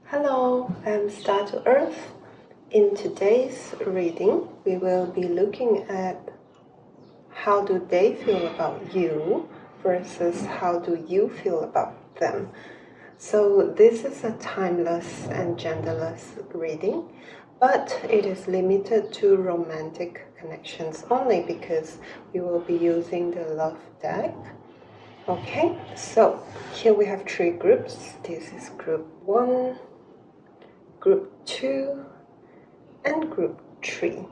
Hello, I'm Star to Earth. In today's reading, we will be looking at how do they feel about you versus how do you feel about them. So this is a timeless and genderless reading, but it is limited to romantic connections only because we will be using the love deck. Okay, so here we have three groups. This is group 1, group 2, and group 3.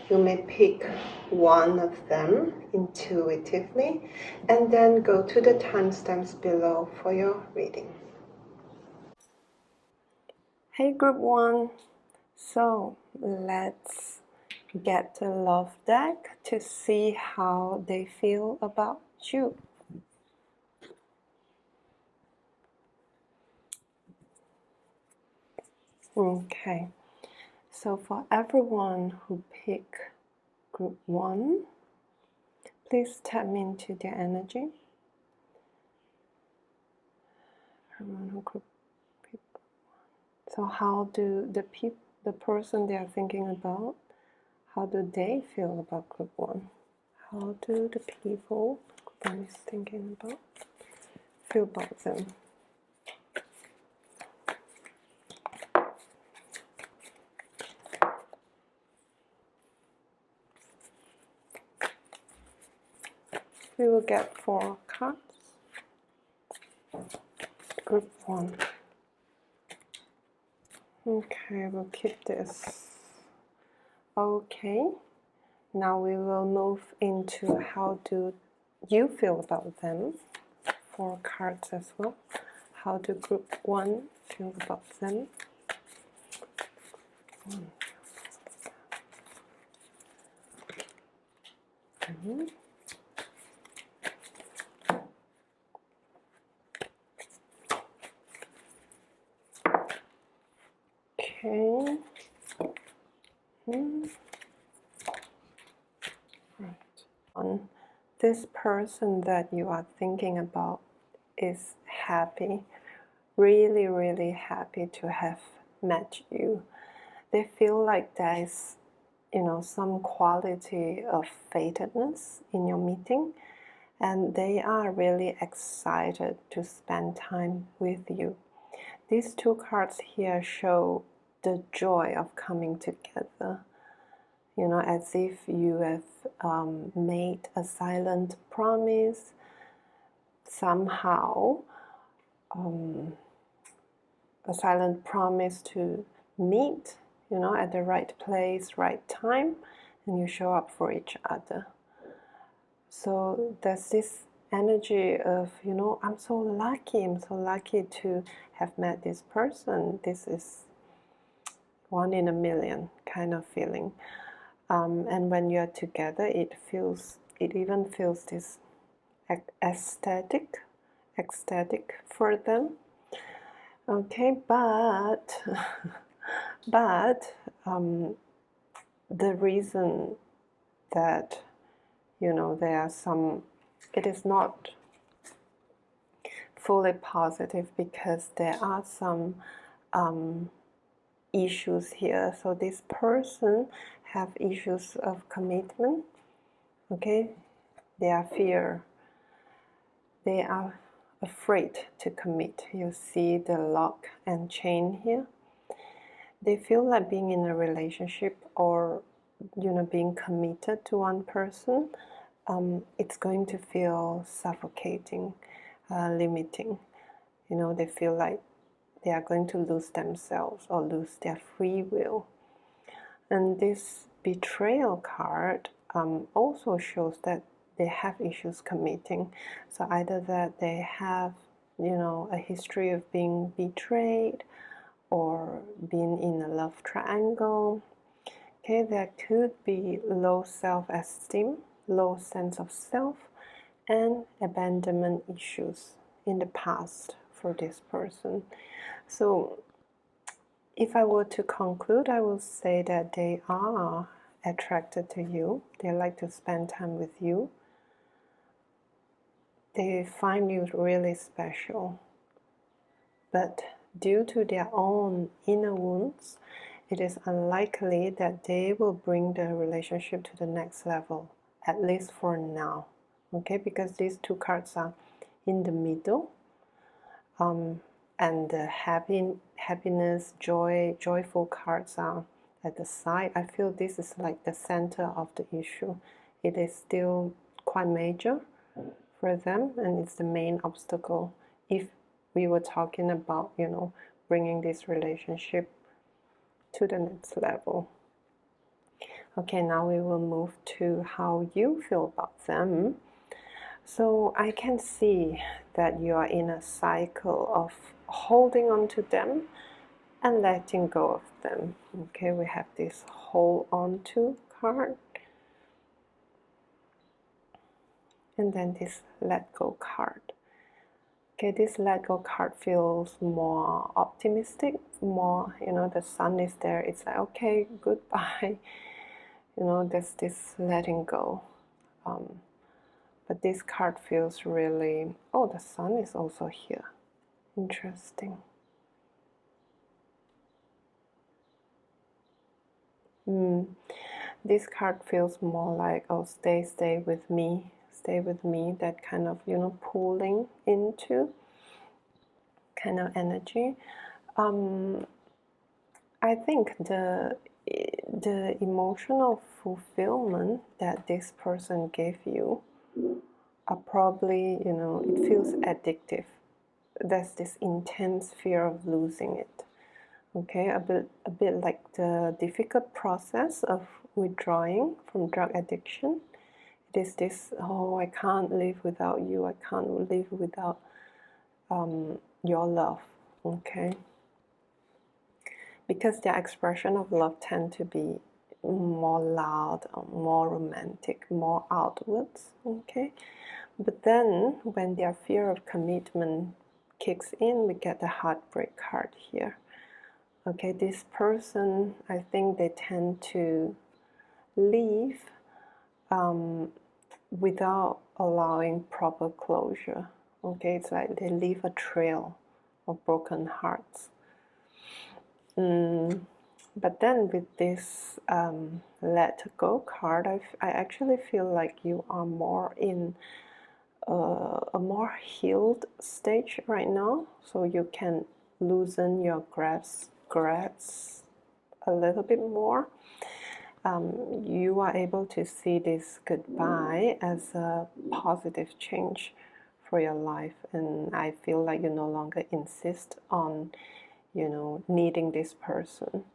You may pick one of them intuitively and then go to the timestamps below for your reading. Hey group 1, so let's get the love deck to see how they feel about you. Okay, so for everyone who pick group 1, please tap into their energy. Everyone who group pick 1. So how do the person they are thinking about, how do they feel about group 1? How do the people group 1 is thinking about feel about them? We will get 4 cards. Group 1. Okay, we'll keep this. Okay, now we will move into how do you feel about them. 4 cards as well. How do group 1 feel about them? Okay. Right. This person that you are thinking about is happy, really, really happy to have met you. They feel like there is, some quality of fatedness in your meeting, and they are really excited to spend time with you. These 2 cards here show the joy of coming together, as if you have made a silent promise somehow, a silent promise to meet, at the right place, right time, and you show up for each other. So there's this energy of, I'm so lucky to have met this person. This is 1 in a million kind of feeling. And when you're together, it even feels this ecstatic for them. Okay, but the reason that there are some, it is not fully positive because there are some issues here. So this person have issues of commitment. Okay, they are afraid to commit. You see the lock and chain here. They feel like being in a relationship or being committed to one person, it's going to feel suffocating, limiting. They feel like they are going to lose themselves or lose their free will. And this betrayal card also shows that they have issues committing. So either that they have, a history of being betrayed or being in a love triangle. Okay, there could be low self-esteem, low sense of self, and abandonment issues in the past for this person. So if I were to conclude, I will say that they are attracted to you. They like to spend time with you. They find you really special, but due to their own inner wounds, it is unlikely that they will bring the relationship to the next level, at least for now. Okay, because these two cards are in the middle, and the happiness, joyful cards are at the side. I feel this is like the center of the issue. It is still quite major for them, and it's the main obstacle if we were talking about, you know, bringing this relationship to the next level. Okay, now we will move to how you feel about them. So I can see that you are in a cycle of holding on to them and letting go of them. Okay, we have this hold on to card, and then this let go card. Okay, this let go card feels more optimistic, more, you know, the sun is there. It's like, okay, goodbye. You know, there's this letting go. But this card feels really, oh, the sun is also here. Interesting. This card feels more like, oh, stay with me, that kind of, you know, pulling into kind of energy. I think the emotional fulfillment that this person gave you are probably, you know, it feels addictive. There's this intense fear of losing it. Okay, a bit like the difficult process of withdrawing from drug addiction. It is this, oh, I can't live without you, I can't live without your love. Okay, because their expression of love tend to be more loud, more romantic, more outwards. Okay, but then when their fear of commitment kicks in, we get the heartbreak card here. Okay, this person, I think they tend to leave without allowing proper closure. Okay, it's like they leave a trail of broken hearts. But then with this let go card, I actually feel like you are more in a more healed stage right now, so you can loosen your grasp a little bit more. You are able to see this goodbye as a positive change for your life, and I feel like you no longer insist on, you know, needing this person.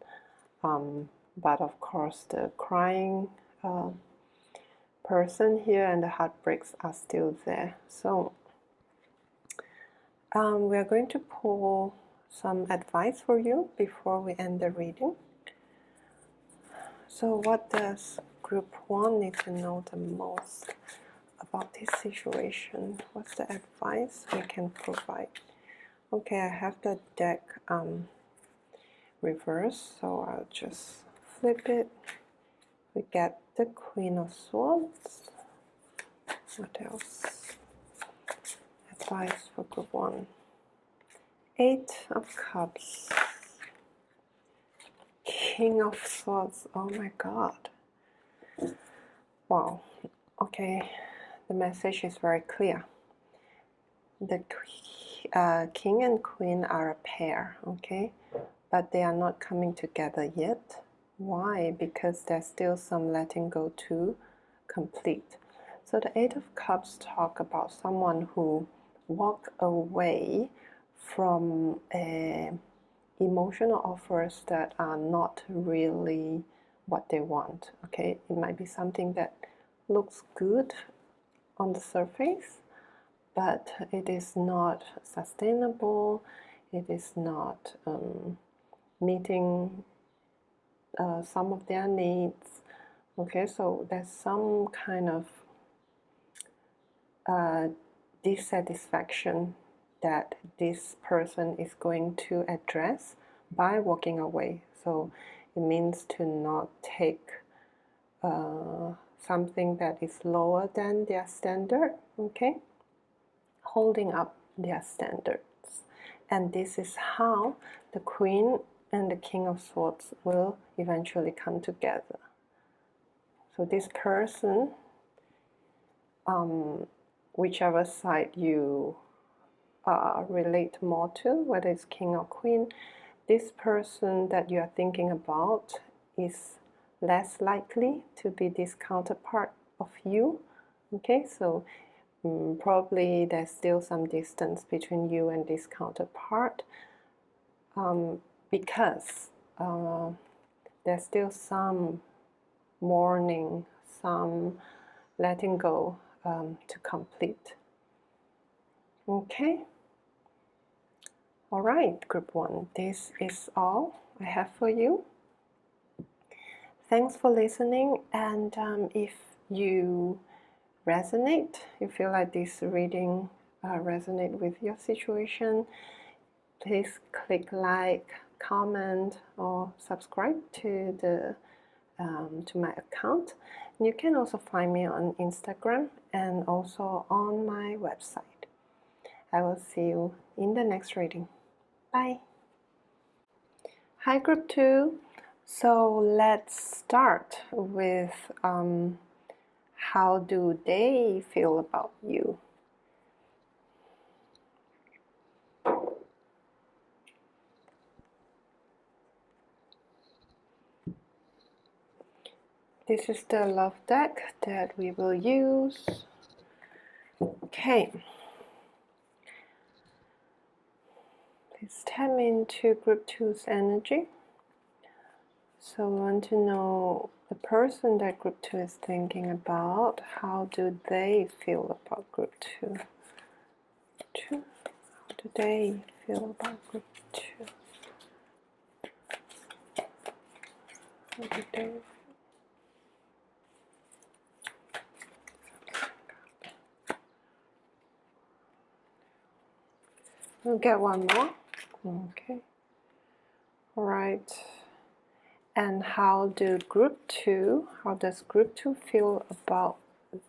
But of course, the crying person here and the heartbreaks are still there. So we are going to pull some advice for you before we end the reading. So what does group 1 need to know the most about this situation? What's the advice we can provide? Okay, I have the deck reversed, so I'll just flip it. We get the Queen of Swords. What else? Advice for group 1. 8 of Cups. King of Swords. Oh my god. Wow. Okay, the message is very clear. The king and queen are a pair, okay? But they are not coming together yet. Why? Because there's still some letting go to complete. So the 8 of Cups talk about someone who walked away from emotional offers that are not really what they want. Okay, it might be something that looks good on the surface, but it is not sustainable. It is not meeting some of their needs. Okay, so there's some kind of dissatisfaction that this person is going to address by walking away. So it means to not take something that is lower than their standard, okay? Holding up their standards And this is how the Queen and the King of Swords will eventually come together. So this person, whichever side you relate more to, whether it's King or Queen, this person that you are thinking about is less likely to be this counterpart of you. Okay, so probably there's still some distance between you and this counterpart, because there's still some mourning, some letting go to complete. Okay. All right, group 1, this is all I have for you. Thanks for listening, and if you resonate, you feel like this reading resonate with your situation, please click like, comment, or subscribe to the to my account. And you can also find me on Instagram and also on my website. I will see you in the next reading. Bye. Hi, group 2. So let's start with how do they feel about you? This is the love deck that we will use. Okay. Please tap into group 2's energy. So I want to know the person that group 2 is thinking about. How do they feel about group 2? How do they feel about group 2? How do they feel? We'll get one more. Okay. All right. And how does group 2 feel about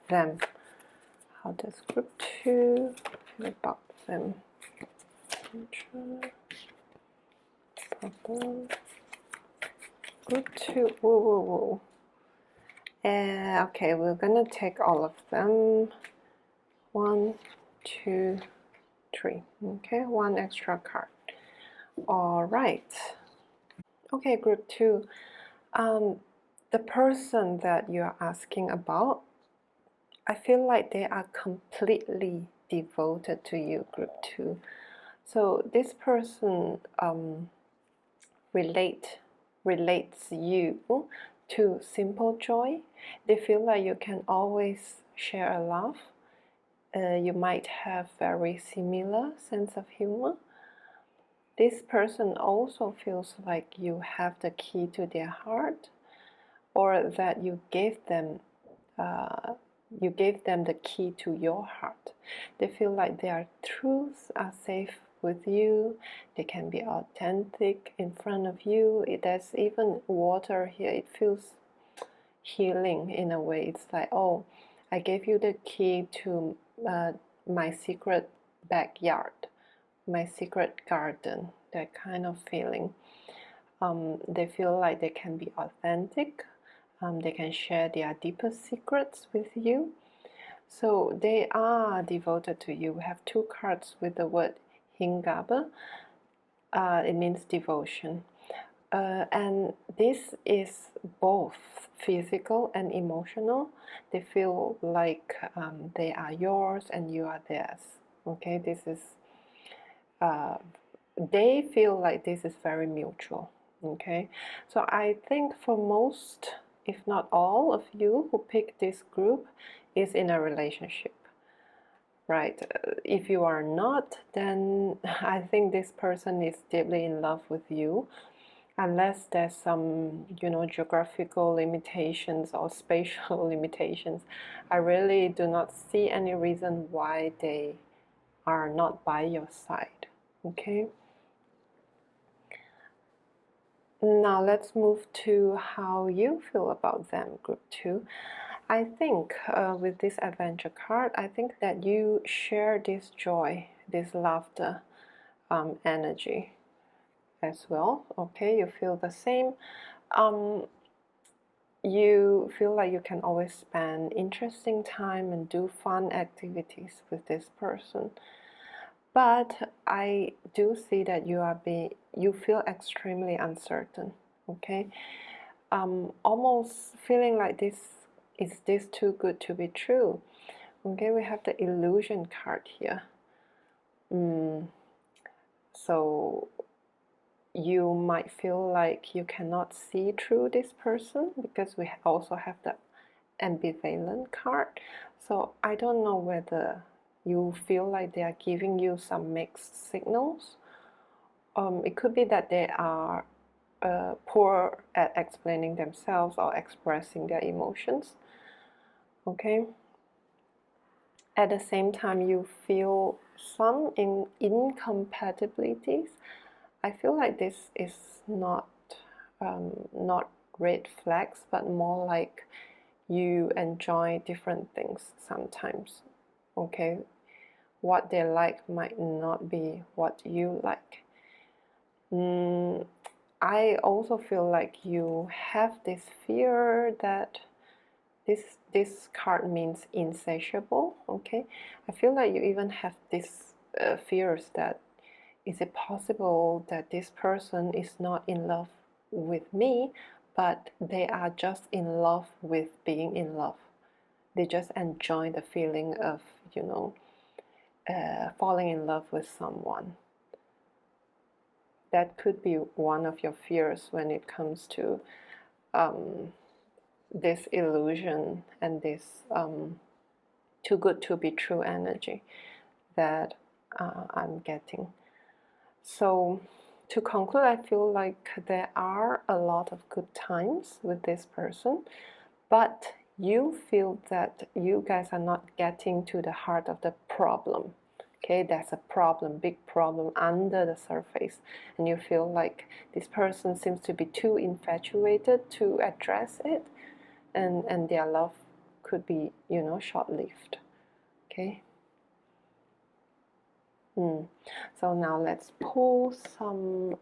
them? How does group 2 feel about them? Group 2, whoa. Okay, we're gonna take all of them. 1, 2, 3. Okay, one extra card. All right. Okay, group 2. The person that you're asking about, I feel like they are completely devoted to you, group 2. So this person relates you to simple joy. They feel like you can always share a laugh. You might have very similar sense of humor. This person also feels like you have the key to their heart, or that you gave them the key to your heart. They feel like their truths are safe with you. They can be authentic in front of you. There's even water here. It feels healing in a way. It's like, oh, I gave you the key to my secret backyard, my secret garden, that kind of feeling. They feel like they can be authentic. They can share their deepest secrets with you. So they are devoted to you. We have 2 cards with the word hingabe. It means devotion. And this is both physical and emotional. They feel like they are yours and you are theirs. Okay, this is they feel like this is very mutual. Okay, so I think for most, if not all of you who pick this group, is in a relationship, right? If you are not, then I think this person is deeply in love with you, unless there's some, geographical limitations or spatial limitations. I really do not see any reason why they are not by your side. Okay. Now let's move to how you feel about them, group 2. I think with this adventure card, I think that you share this joy, this laughter energy as well. Okay, you feel the same. You feel like you can always spend interesting time and do fun activities with this person. But I do see that you feel extremely uncertain. Okay, almost feeling like is this too good to be true? Okay, we have the illusion card here. So you might feel like you cannot see through this person because we also have the ambivalent card. So I don't know whether you feel like they are giving you some mixed signals. It could be that they are poor at explaining themselves or expressing their emotions. Okay. At the same time, you feel some incompatibilities. I feel like this is not red flags, but more like you enjoy different things sometimes. Okay, what they like might not be what you like. I also feel like you have this fear that this card means insatiable. Okay, I feel like you even have this fears that is it possible that this person is not in love with me, but they are just in love with being in love. They just enjoy the feeling of, falling in love with someone. That could be one of your fears when it comes to this illusion and this too good to be true energy that I'm getting. So to conclude, I feel like there are a lot of good times with this person, but you feel that you guys are not getting to the heart of the problem. Okay, there's a problem, big problem under the surface, and you feel like this person seems to be too infatuated to address it, and their love could be, short-lived. Okay. So now let's pull some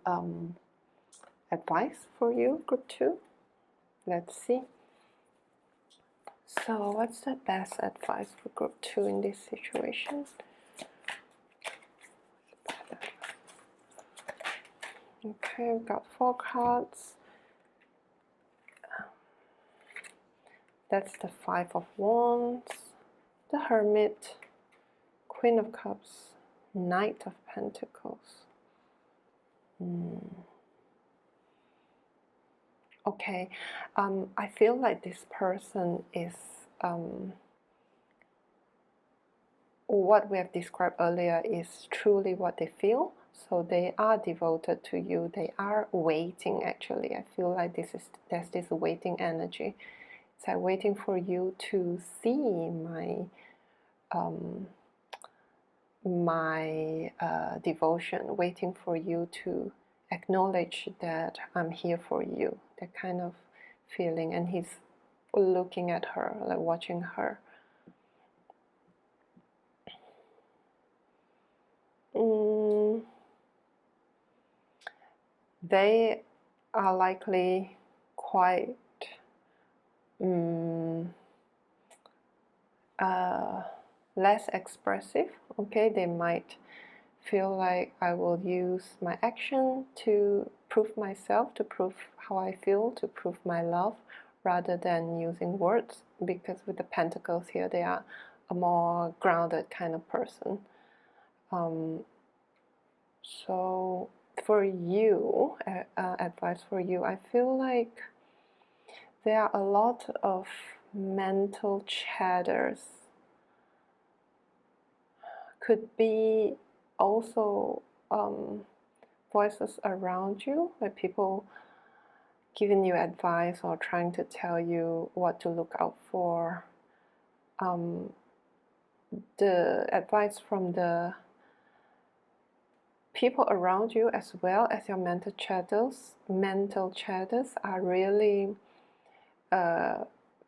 advice for you, group 2. Let's see. So what's the best advice for group 2 in this situation? Okay, we've got 4 cards. That's the 5 of Wands, the Hermit, Queen of Cups, Knight of Pentacles. Okay, I feel like this person is what we have described earlier is truly what they feel. So they are devoted to you. They are waiting. Actually, I feel like there's this waiting energy. It's like waiting for you to see my devotion. Waiting for you to acknowledge that I'm here for you. That kind of feeling. And he's looking at her, like watching her. They are likely quite less expressive. Okay, they might feel like I will use my action to prove myself, to prove how I feel, to prove my love, rather than using words, because with the pentacles here, they are a more grounded kind of person. So for you, advice for you, I feel like there are a lot of mental chatters. Could be also voices around you, like people giving you advice or trying to tell you what to look out for. The advice from the people around you as well as your mental chatters are really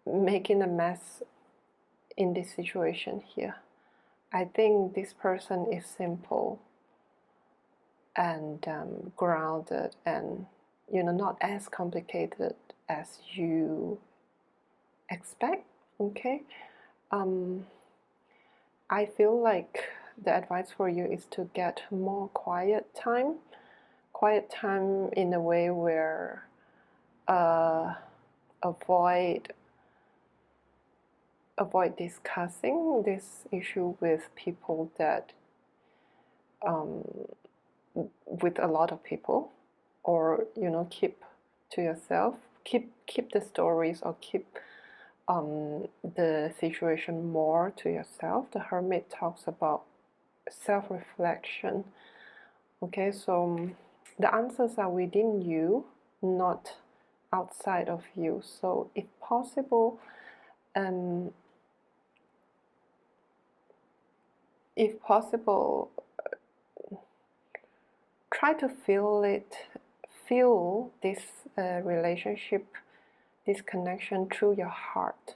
making a mess in this situation here. I think this person is simple. and grounded, and not as complicated as you expect. Okay, I feel like the advice for you is to get more quiet time in a way where avoid discussing this issue with people that with a lot of people, or keep to yourself, keep the stories, or keep the situation more to yourself. The Hermit talks about self-reflection. Okay, so the answers are within you, not outside of you. So if possible, try to feel this relationship, this connection through your heart.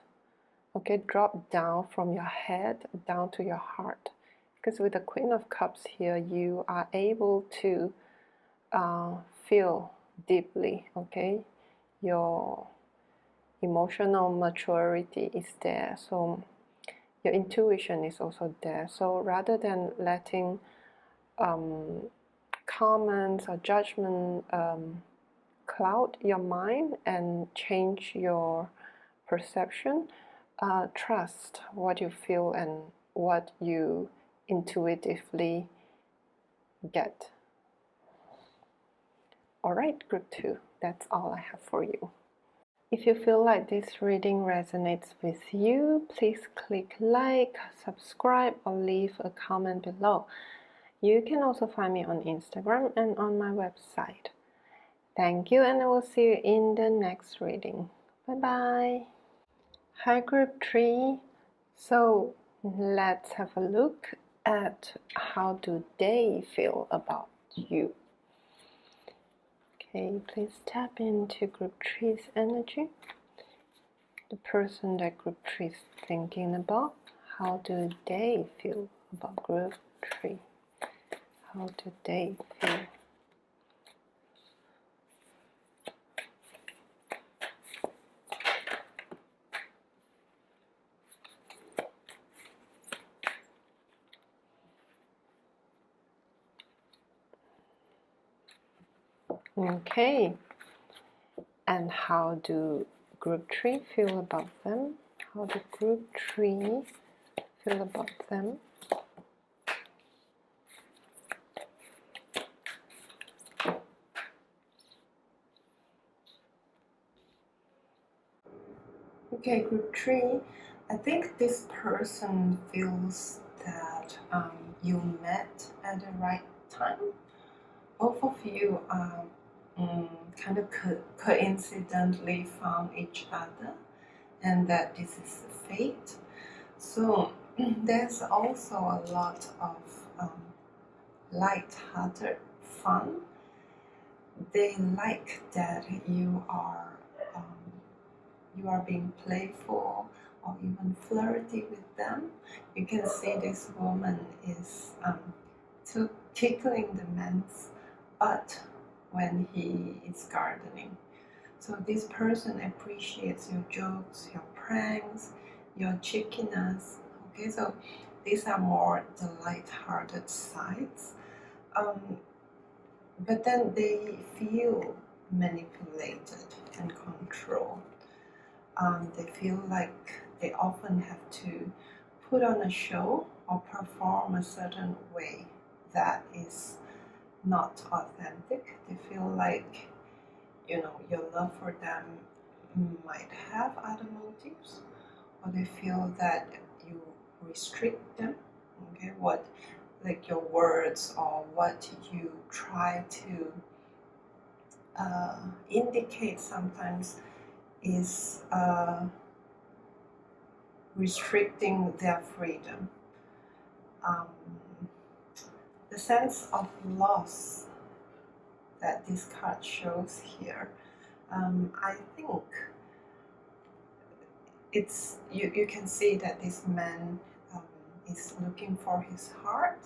Okay, drop down from your head down to your heart. Because with the Queen of Cups here, you are able to feel deeply. Okay, your emotional maturity is there, so your intuition is also there. So rather than letting comments or judgment cloud your mind and change your perception, trust what you feel and what you intuitively get. Alright, group 2, that's all I have for you. If you feel like this reading resonates with you, please click like, subscribe, or leave a comment below. You can also find me on Instagram and on my website. Thank you, and I will see you in the next reading. Bye-bye. Hi, group 3. So let's have a look at how do they feel about you. Okay, please tap into group 3's energy. The person that group 3 is thinking about, how do they feel about group 3? How do they feel? Okay, and how do group 3 feel about them? How do group 3 feel about them? Okay, group 3, I think this person feels that you met at the right time. Both of you kind of coincidentally found each other, and that this is fate. So there's also a lot of light-hearted fun. They like that you are being playful or even flirty with them. You can see this woman is tickling the man's butt when he is gardening. So this person appreciates your jokes, your pranks, your cheekiness. Okay, so these are more the light-hearted sides. But then they feel manipulated and controlled. They feel like they often have to put on a show or perform a certain way that is not authentic. They feel like, your love for them might have other motives, or they feel that you restrict them. Okay, like your words or what you try to indicate sometimes is restricting their freedom. The sense of loss that this card shows here, I think it's you can see that this man is looking for his heart.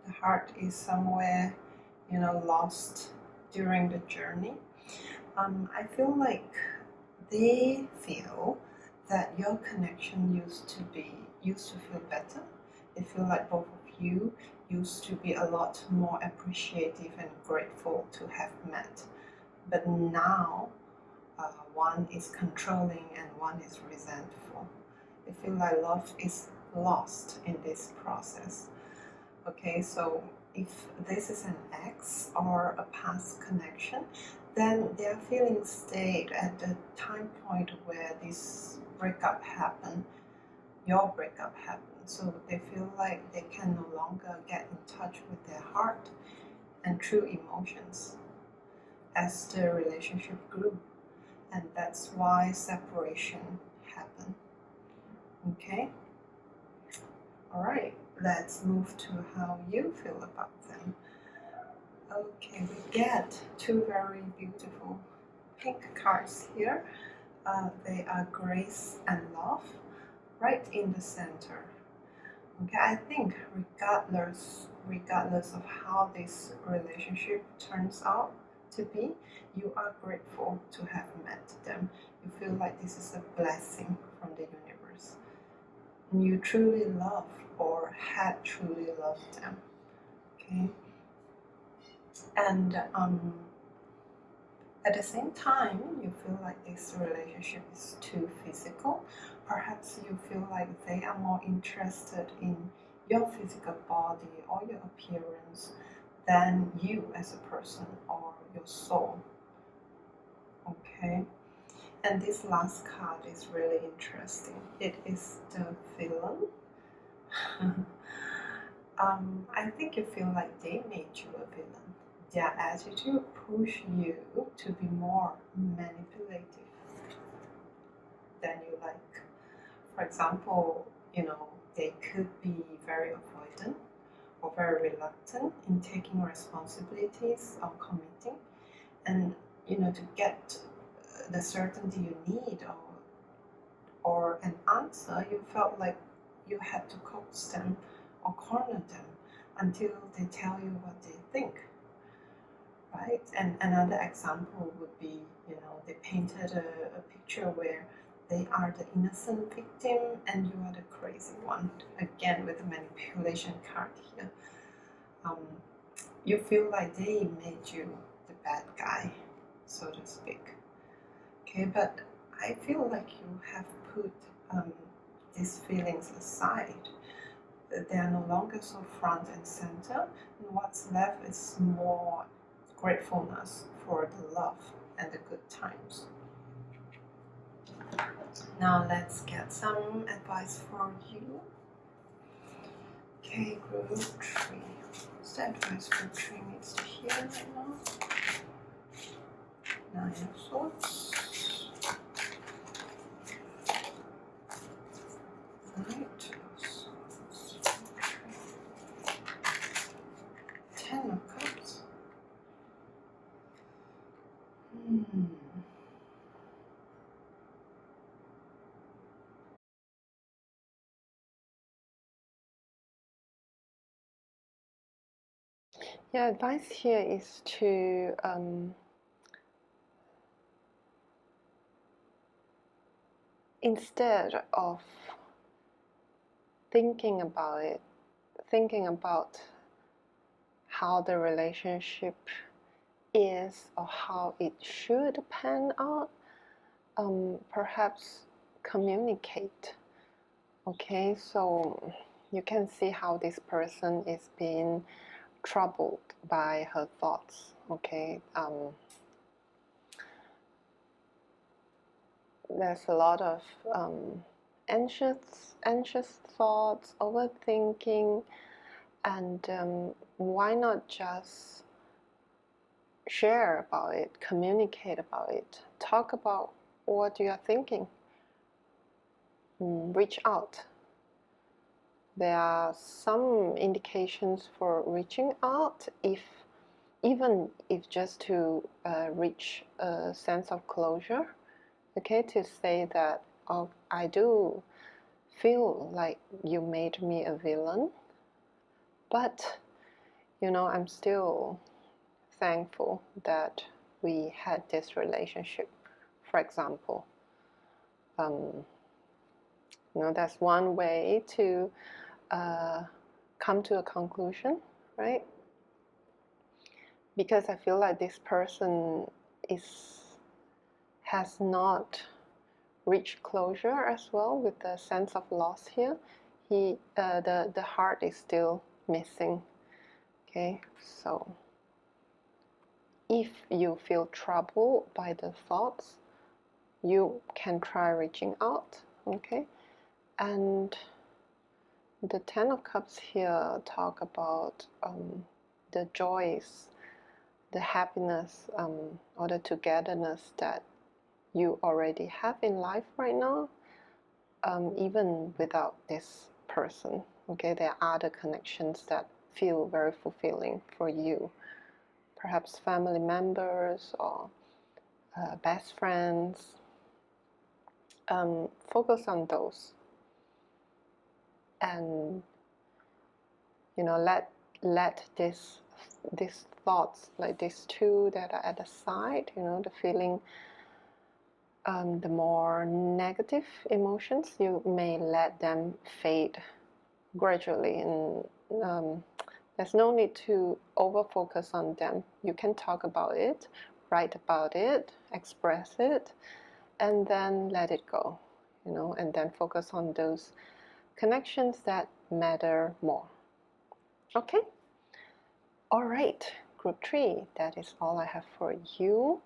The heart is somewhere, lost during the journey, I feel like they feel that your connection used to feel better. They feel like both of you used to be a lot more appreciative and grateful to have met. But now, one is controlling and one is resentful. They feel like love is lost in this process. Okay, so if this is an ex or a past connection, then their feelings stayed at the time point where this breakup happened, your breakup happened. So they feel like they can no longer get in touch with their heart and true emotions as the relationship grew. And that's why separation happened. Okay? Alright, let's move to how you feel about them. Okay, we get two very beautiful pink cards here. They are grace and love right in the center. Okay, I think regardless of how this relationship turns out to be, you are grateful to have met them. You feel like this is a blessing from the universe. And you truly love or had truly loved them. Okay? And at the same time, you feel like this relationship is too physical. Perhaps you feel like they are more interested in your physical body or your appearance than you as a person or your soul. Okay? And this last card is really interesting. It is the villain. I think you feel like they made you a villain. Their attitude push you to be more manipulative than you like. For example, they could be very avoidant or very reluctant in taking responsibilities or committing. And to get the certainty you need or an answer, you felt like you had to coax them or corner them until they tell you what they think. Right? And another example would be, they painted a picture where they are the innocent victim and you are the crazy one. Again, with the manipulation card here. You feel like they made you the bad guy, so to speak. Okay, but I feel like you have put these feelings aside. They are no longer so front and center, and what's left is more gratefulness for the love and the good times. Now let's get some advice for you. Okay, group 3. What's the advice group 3 needs to hear right now? 9 of Swords. Knight of Swords. 10 of Cups. Yeah, advice here is to instead of thinking about how the relationship is or how it should pan out, perhaps communicate. Okay, so you can see how this person is being troubled by her thoughts. Okay, there's a lot of anxious thoughts, overthinking, and why not just share about it, communicate about it, talk about what you are thinking, reach out. There are some indications for reaching out, even if just to reach a sense of closure. Okay, to say that, oh, I do feel like you made me a villain, but I'm still thankful that we had this relationship, for example. That's one way to come to a conclusion, right? Because I feel like this person has not reached closure as well with the sense of loss here. The heart is still missing. Okay, so if you feel troubled by the thoughts, you can try reaching out. Okay, and the Ten of Cups here talk about the joys, the happiness, or the togetherness that you already have in life right now, even without this person. Okay, there are other connections that feel very fulfilling for you. Perhaps family members or best friends. Focus on those, and let these thoughts, like these two that are at the side, the feeling, the more negative emotions, you may let them fade gradually, and there's no need to over focus on them. You can talk about it, write about it, express it, and then let it go, and then focus on those connections that matter more. Okay? All right, group 3, that is all I have for you.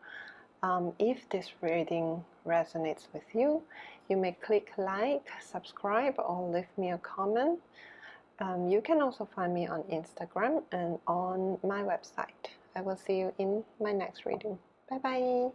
If this reading resonates with you, you may click like, subscribe, or leave me a comment. You can also find me on Instagram and on my website. I will see you in my next reading. Bye bye.